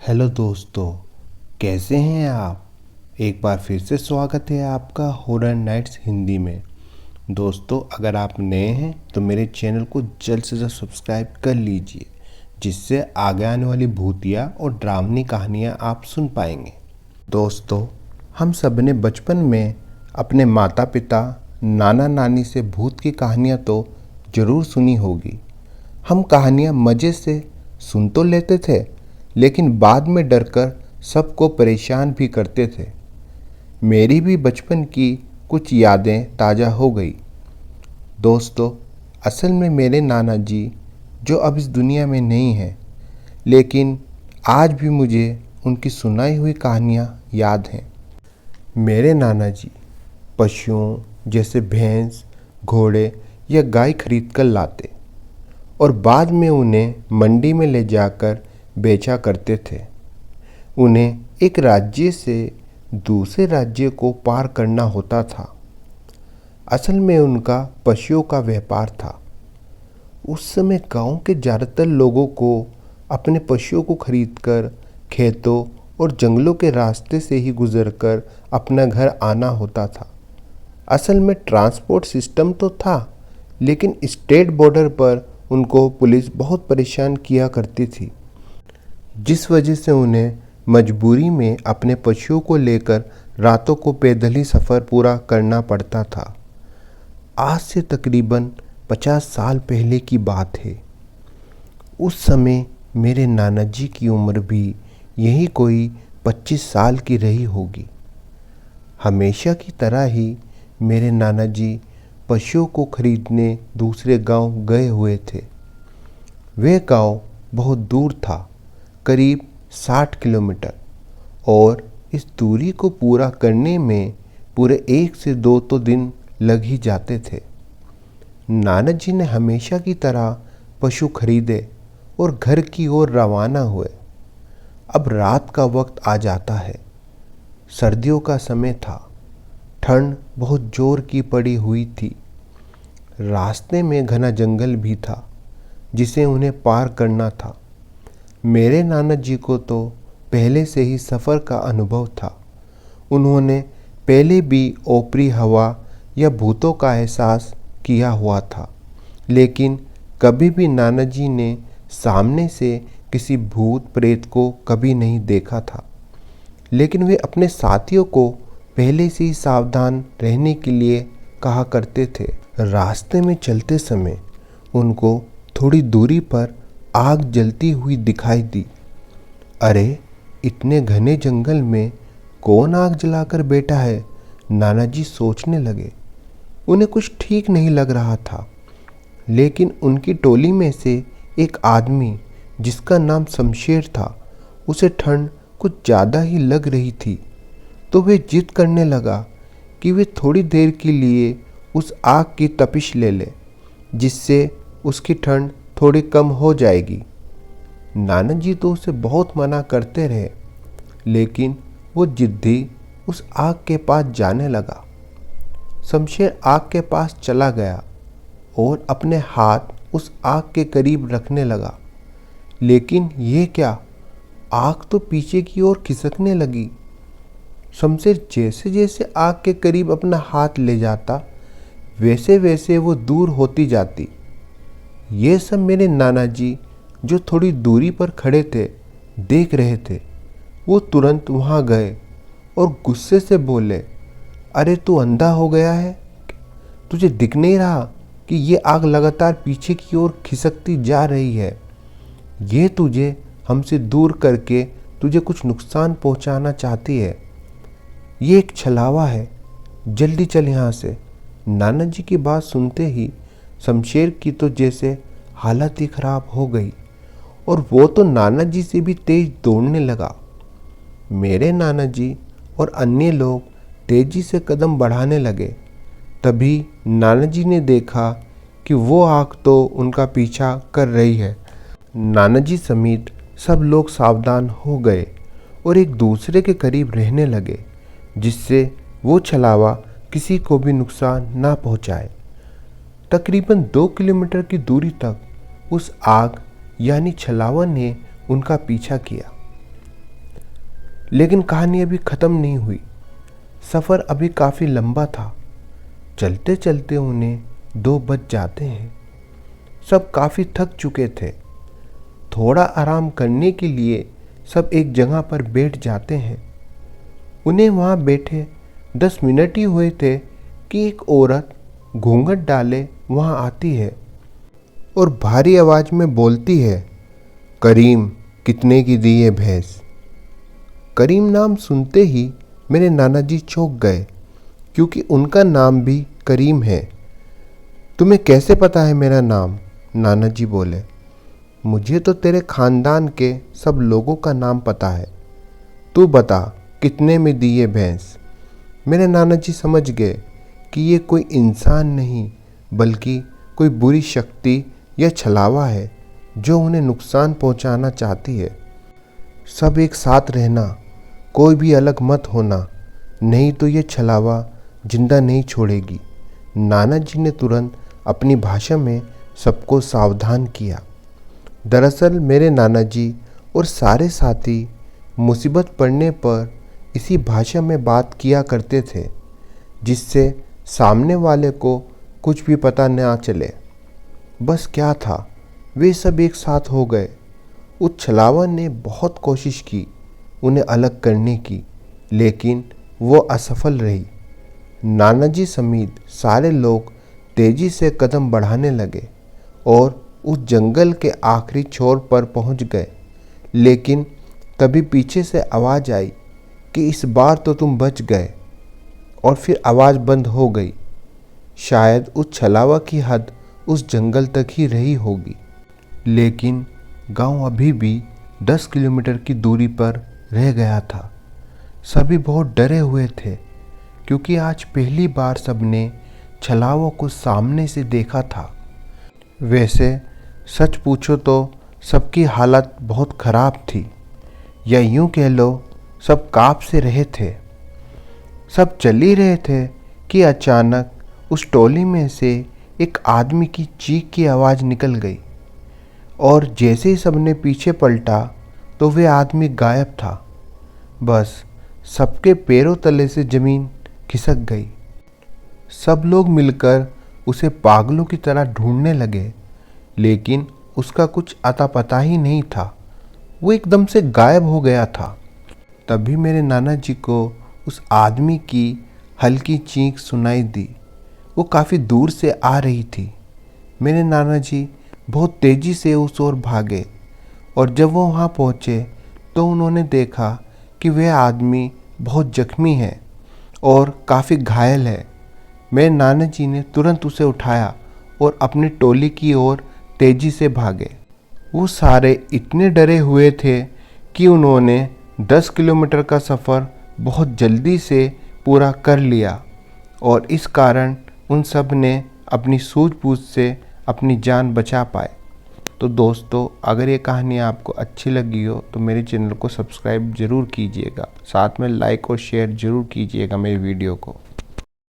Hello दोस्तों, कैसे हैं आप। एक बार फिर से स्वागत है आपका हॉरर नाइट्स हिंदी में। दोस्तों, अगर आप नए हैं तो मेरे चैनल को जल्द से जल्द सब्सक्राइब कर लीजिए, जिससे आगे आने वाली भूतिया और डरावनी कहानियाँ आप सुन पाएंगे। दोस्तों, हम सब ने बचपन में अपने माता पिता, नाना नानी से भूत की कहानियाँ तो ज़रूर सुनी होगी। हम कहानियाँ मज़े से सुन तो लेते थे, लेकिन बाद में डरकर सबको परेशान भी करते थे। मेरी भी बचपन की कुछ यादें ताज़ा हो गई। दोस्तों, असल में मेरे नाना जी जो अब इस दुनिया में नहीं हैं, लेकिन आज भी मुझे उनकी सुनाई हुई कहानियाँ याद हैं। मेरे नाना जी पशुओं जैसे भैंस, घोड़े या गाय खरीद कर लाते और बाद में उन्हें मंडी में ले जाकर बेचा करते थे। उन्हें एक राज्य से दूसरे राज्य को पार करना होता था। असल में उनका पशुओं का व्यापार था। उस समय गांव के ज़्यादातर लोगों को अपने पशुओं को खरीदकर खेतों और जंगलों के रास्ते से ही गुजरकर अपना घर आना होता था। असल में ट्रांसपोर्ट सिस्टम तो था, लेकिन स्टेट बॉर्डर पर उनको पुलिस बहुत परेशान किया करती थी, जिस वजह से उन्हें मजबूरी में अपने पशुओं को लेकर रातों को पैदल ही सफ़र पूरा करना पड़ता था। आज से तकरीबन 50 साल पहले की बात है। उस समय मेरे नाना जी की उम्र भी यही कोई 25 साल की रही होगी। हमेशा की तरह ही मेरे नाना जी पशुओं को खरीदने दूसरे गांव गए हुए थे। वह गांव बहुत दूर था, करीब 60 किलोमीटर, और इस दूरी को पूरा करने में पूरे 1 से 2 तो दिन लग ही जाते थे। नाना जी ने हमेशा की तरह पशु खरीदे और घर की ओर रवाना हुए। अब रात का वक्त आ जाता है। सर्दियों का समय था। ठंड बहुत जोर की पड़ी हुई थी। रास्ते में घना जंगल भी था, जिसे उन्हें पार करना था। मेरे नाना जी को तो पहले से ही सफ़र का अनुभव था। उन्होंने पहले भी ऊपरी हवा या भूतों का एहसास किया हुआ था, लेकिन कभी भी नाना जी ने सामने से किसी भूत प्रेत को कभी नहीं देखा था। लेकिन वे अपने साथियों को पहले से ही सावधान रहने के लिए कहा करते थे। रास्ते में चलते समय उनको थोड़ी दूरी पर आग जलती हुई दिखाई दी। अरे, इतने घने जंगल में कौन आग जलाकर बैठा है, नाना जी सोचने लगे। उन्हें कुछ ठीक नहीं लग रहा था। लेकिन उनकी टोली में से एक आदमी, जिसका नाम शमशेर था, उसे ठंड कुछ ज़्यादा ही लग रही थी, तो वे जिद करने लगा कि वे थोड़ी देर के लिए उस आग की तपिश ले ले, जिससे उसकी ठंड थोड़ी कम हो जाएगी। नाना जी तो उसे बहुत मना करते रहे, लेकिन वो जिद्दी उस आग के पास जाने लगा। शमशेर आग के पास चला गया और अपने हाथ उस आग के करीब रखने लगा। लेकिन ये क्या, आग तो पीछे की ओर खिसकने लगी। शमशेर जैसे जैसे आग के करीब अपना हाथ ले जाता, वैसे वैसे वो दूर होती जाती। ये सब मेरे नाना जी, जो थोड़ी दूरी पर खड़े थे, देख रहे थे। वो तुरंत वहाँ गए और गुस्से से बोले, अरे तू अंधा हो गया है? तुझे दिख नहीं रहा कि ये आग लगातार पीछे की ओर खिसकती जा रही है? ये तुझे हमसे दूर करके तुझे कुछ नुकसान पहुँचाना चाहती है। ये एक छलावा है, जल्दी चल यहाँ से। नाना जी की बात सुनते ही शमशेर की तो जैसे हालत ही खराब हो गई, और वो तो नाना जी से भी तेज दौड़ने लगा। मेरे नाना जी और अन्य लोग तेजी से कदम बढ़ाने लगे। तभी नाना जी ने देखा कि वो आग तो उनका पीछा कर रही है। नाना जी समेत सब लोग सावधान हो गए और एक दूसरे के करीब रहने लगे, जिससे वो छलावा किसी को भी नुकसान ना पहुंचाए। तकरीबन 2 किलोमीटर की दूरी तक उस आग यानी छलावा ने उनका पीछा किया। लेकिन कहानी अभी ख़त्म नहीं हुई। सफ़र अभी काफ़ी लंबा था। चलते चलते उन्हें 2 बज जाते हैं। सब काफ़ी थक चुके थे। थोड़ा आराम करने के लिए सब एक जगह पर बैठ जाते हैं। उन्हें वहाँ बैठे 10 मिनट ही हुए थे कि एक औरत घूंघट डाले वहाँ आती है और भारी आवाज़ में बोलती है, करीम, कितने की दी है भैंस? करीम नाम सुनते ही मेरे नाना जी चौंक गए, क्योंकि उनका नाम भी करीम है। तुम्हें कैसे पता है मेरा नाम? नाना जी बोले। मुझे तो तेरे खानदान के सब लोगों का नाम पता है। तू बता, कितने में दी ये भैंस? मेरे नाना जी समझ गए कि ये कोई इंसान नहीं बल्कि कोई बुरी शक्ति या छलावा है जो उन्हें नुकसान पहुंचाना चाहती है। सब एक साथ रहना, कोई भी अलग मत होना, नहीं तो ये छलावा जिंदा नहीं छोड़ेगी। नाना जी ने तुरंत अपनी भाषा में सबको सावधान किया। दरअसल मेरे नाना जी और सारे साथी मुसीबत पड़ने पर इसी भाषा में बात किया करते थे, जिससे सामने वाले को कुछ भी पता न चले। बस क्या था, वे सब एक साथ हो गए। उस छलावा ने बहुत कोशिश की उन्हें अलग करने की, लेकिन वो असफल रही। नाना जी समेत सारे लोग तेजी से कदम बढ़ाने लगे और उस जंगल के आखिरी छोर पर पहुंच गए। लेकिन तभी पीछे से आवाज़ आई कि इस बार तो तुम बच गए, और फिर आवाज़ बंद हो गई। शायद उस छलावा की हद उस जंगल तक ही रही होगी। लेकिन गांव अभी भी 10 किलोमीटर की दूरी पर रह गया था। सभी बहुत डरे हुए थे, क्योंकि आज पहली बार सबने छलावों को सामने से देखा था। वैसे सच पूछो तो सबकी हालत बहुत ख़राब थी, या यूं कह लो सब काँप से रहे थे। सब चल ही रहे थे कि अचानक उस टोली में से एक आदमी की चीख की आवाज़ निकल गई, और जैसे ही सबने पीछे पलटा तो वह आदमी गायब था। बस सबके पैरों तले से ज़मीन खिसक गई। सब लोग मिलकर उसे पागलों की तरह ढूंढने लगे, लेकिन उसका कुछ अता पता ही नहीं था। वो एकदम से गायब हो गया था। तभी मेरे नाना जी को उस आदमी की हल्की चीख सुनाई दी। वो काफ़ी दूर से आ रही थी। मेरे नाना जी बहुत तेज़ी से उस ओर भागे, और जब वो वहाँ पहुँचे तो उन्होंने देखा कि वह आदमी बहुत जख्मी है और काफ़ी घायल है। मेरे नाना जी ने तुरंत उसे उठाया और अपनी टोली की ओर तेज़ी से भागे। वो सारे इतने डरे हुए थे कि उन्होंने 10 किलोमीटर का सफ़र बहुत जल्दी से पूरा कर लिया, और इस कारण उन सब ने अपनी सूझबूझ से अपनी जान बचा पाए। तो दोस्तों, अगर ये कहानी आपको अच्छी लगी हो तो मेरे चैनल को सब्सक्राइब ज़रूर कीजिएगा। साथ में लाइक और शेयर ज़रूर कीजिएगा मेरी वीडियो को।